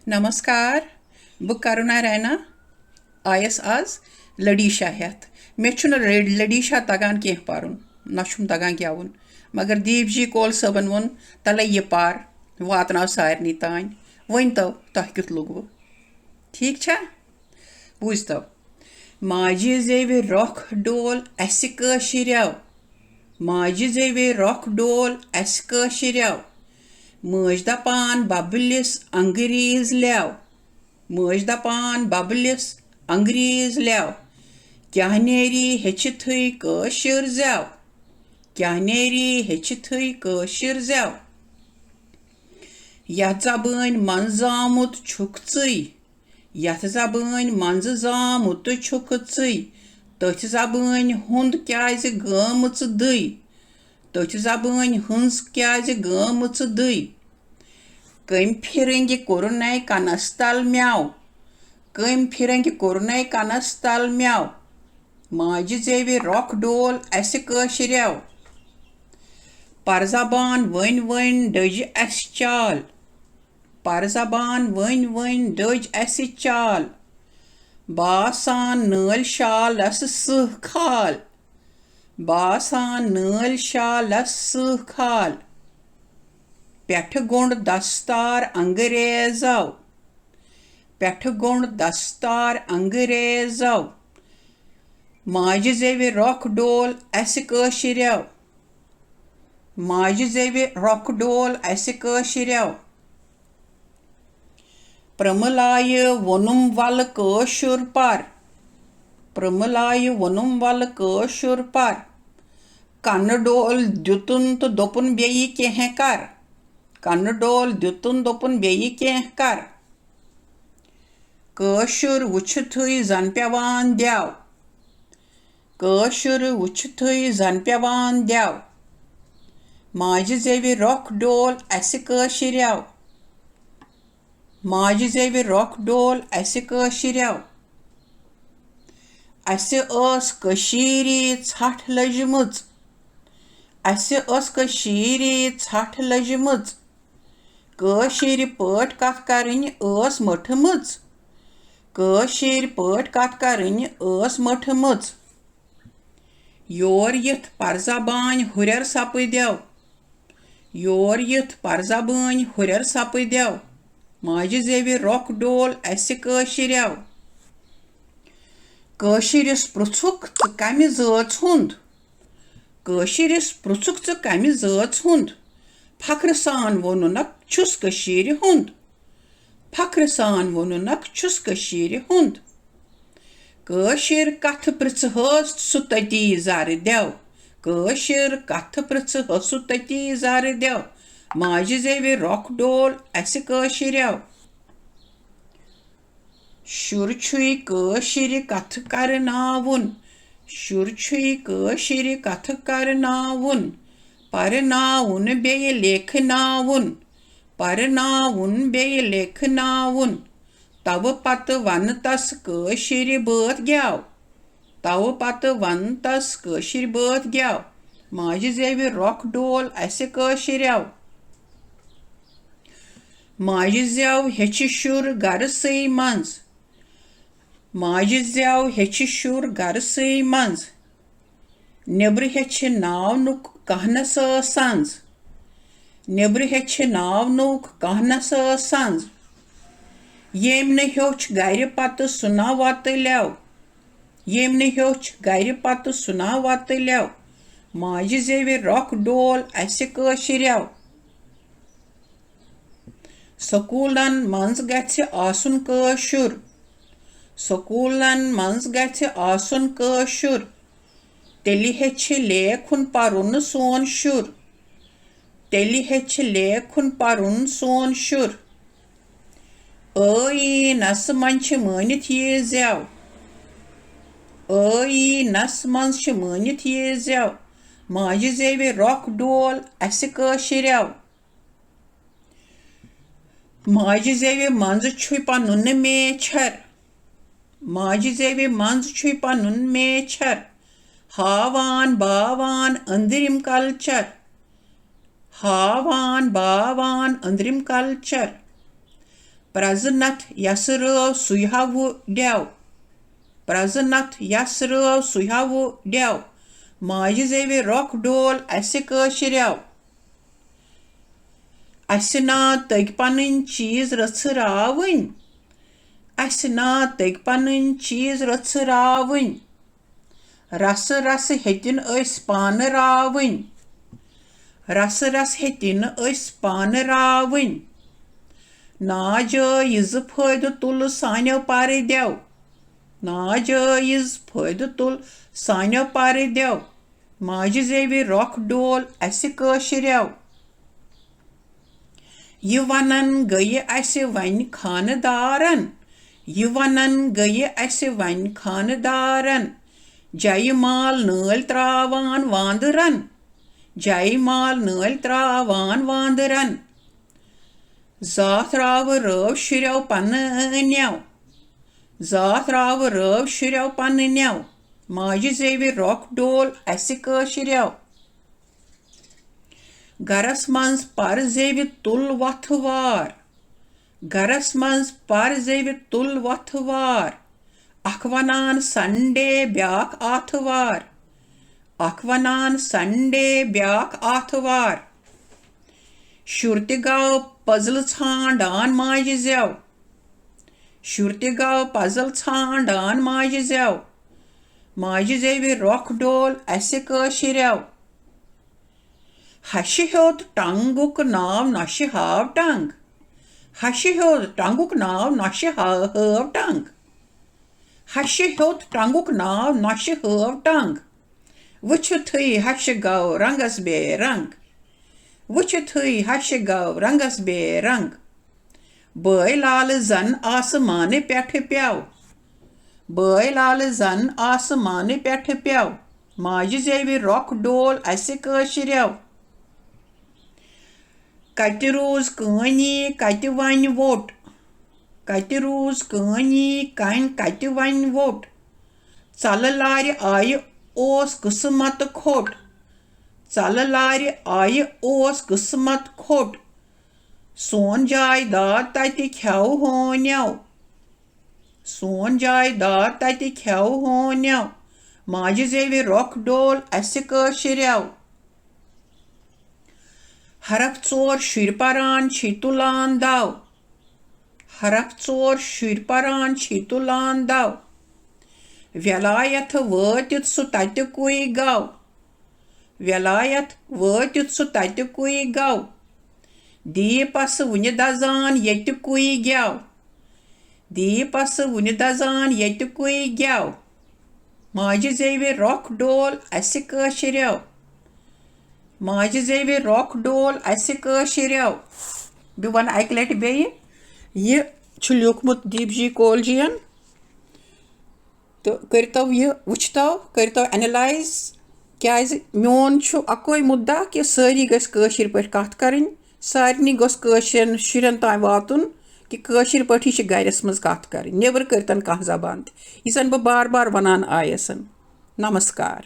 नमस्कार बह Karuna Raina आयस आज Ladisha हेत मे Ladisha तगान कह पारुन ना तगान गेवुन मगर Deepji Kaul सबन वोन तले ये पार वातनाव सारनी तान वन तो तह कित लुगव ठीक छा बूझ तो माजि जेवे रोख डोल अस कशिरव माजि जेवे रोख डोल अस कशिरव मज दपान बबलिस अंग्रेज लेव मज दपान बबलिस अंग्रेज लेव क्या नेरी हेचिथै कशिर जेव क्या नेरी हेचिथै कशिर जेव यथ जबान मंज आमुत छुक यै यथ जबान मंज जामुत छुक यै तथ जबान हुंद क्याज गमच दै तथ जबान हंस क्याज गमच दै कम फिरंगि कोरनाय कनस्तल म्याव कम फिरंगि कोरनाय कनस्तल म्याव माजि जेवे रोख डोल अस कशिरव पर जबान वन वन डज अस चाल पर जबान वन वन डज अस चाल बासान नल शालस सह खाल बासान नल शालस सह खाल पेठ गोंड दस्तार अंग्रेजव पेठ गोंड दस्तार अंग्रेजव माजि जेवे रोख डोल अस कशिरव माजि जेवे रोख डोल अस कशिरव प्रमलाय वनुम वल कशुर पर प्रमलाय वनुम वल कशुर पर कन्न डोल द्युतुन तो दोपुन बेयि केह कर कन्न डोल द्युतुन दोपुन बेयि केह कर कशुर वुछथै जन पेवान देव कशुर वुछथै जन पेवान देव माजि जेवे रोख डोल अस कशिरव माजि जेवे रोख डोल अस कशिरव अस कशीरी छठ लजमुच अस कशीरी छठ लजमुच कशीर पट कथ करनी मठमुच कशीर पट कथ करनी मठमुच योर यथ पर जबान हुरर सपदेव योर यथ पर जबान हुरर सपदेव माजि जेवे रोख डोल अस कशिरव कशिरिस पृछुक च कमि जाच हुंद कशिरिस पृछुक च कमि जाच हुंद फख्र सान वोनुनक छुस कशीर हुंद फख्र सान वोनुनक छुस कशीर हुंद कशीर कथ पृछहस सु तती जार देव कशीर कथ पृछहस सु तती जार देव माजि जेवे रोख डोल अस कशिरव शुर छुई कशीर कथ करनावुन शुर छुई कशीर कथ करनावुन परनावुन बेय लेखनावुन परनावुन बेय लेखनावुन तव पत वन तस कशीर बात गेव तव पत वन तस कशीर बात गेव माजि जेवे रोख डोल अस कशिरव माजि जेव हेच शुर गरसै मंज माजि जेव हेच शुर गरसै मंज नेब्र हेच नावनुक कहनस संज नेब्र हेच नावनुक कहनस संज येम न ह्योच गर पत सुना वतलेव येम न ह्योच गर पत सुना वतलेव माजि जेवे रोख डोल अस कशिरव स्कूलन मंज गछ आसुन कशुर स्कूलन मंज गछ आसुन कशुर तेलि हेच लेखुन परुन सोन शुर तेलि हेच लेखुन परुन सोन शुर ऐ नस मंच मानित ये जेव ऐ नस मंच मानित ये जेव माजि जेवे रोख डोल अस कशिरव माजि जेवे मंज छुई पनुन मेछर माजि जेवे मंज छुई पनुन मेछर हावान बावान अंदरिम कल्चर हावान बावान अंदरिम culture Praznat yas röv suhavu dev. Praznat yas röv suhavu dev. Majı zevi rock dol ase kashiryav. Asina tagpanin cheese ratsıravın. Asina tagpanin cheese ratsıravın. Rası rası hetin ös panı ravın. Rası rası hetin ös panı ravın. Nacayiz fayda tul sanya pare dev. Nacayiz fayda tul sanya pare dev. Majı zevi rock dol ase kashiryav. Yı vanan gayı ase van khandaran. Yı vanan gayı ase van khandaran. Jai mal nöl travan vandıran. Jai mal nöl travan vandıran. Zat rav röv şiryav panınyav. Zat rav röv şiryav panınyav. Majı zevi rock dol ase kashiryav. Garas mans par zevi tul vatı var. Garas mans par zevi tul vatı var. Akvanan sande byak atı var. Akvanan sande byak atı var. Şurtigav puzzle çandan majı zev. Şurtigav puzzle çandan majı zev. Majı zevi rock dol ase kashiryav. Hashi hod tanguk nav nashi hav tang. Hashi hod tanguk nav nashi hav tang. Hashi hod tanguk nav nashi hav tang. Vuchu thui hashi gav rangas be rang. Vuchu thui hashi gav rangas be rang. Böy lal zan asmane peth pyav. Böy lal zan asmane peth pyav. Majı zevi rock dol ase kashiryav. Kati roz kani kati van vot. Kati roz kani kan kati van vot. Çalalari ayı os kısmat khot. Çalalari ayı os kısmat khot. Son jaydad tati khav honyav. Son jaydad tati khav honyav. Majı zevi rock dol ase kashiryav. Haraptsor şirparan çitulan dav. Haraptsor şirparan çitulan dav. Velayat vötit su tati kui gav. Velayat vötit su tati kui gav. Dipası vunidazan yeti kui gav. Dipası vunidazan yeti kui gav. Majı zevi rock dol ase kashiryav. Majı zevi rock dol ase kashiryav. Bir wan ayklet beyi. Yı çu lyokmut Deepji Kauljiyan. To kartav yı vuchtav, kartav analyze. Kyazi mion çu akoy mudda ki sari gas kashir pait kath karin. Sarni gos kashirin shirin tay vatun ki kashir pait hi gaires maz kath karin. Never kartan kah zaban. Isan ba bar bar vanan ayasan. Namaskar.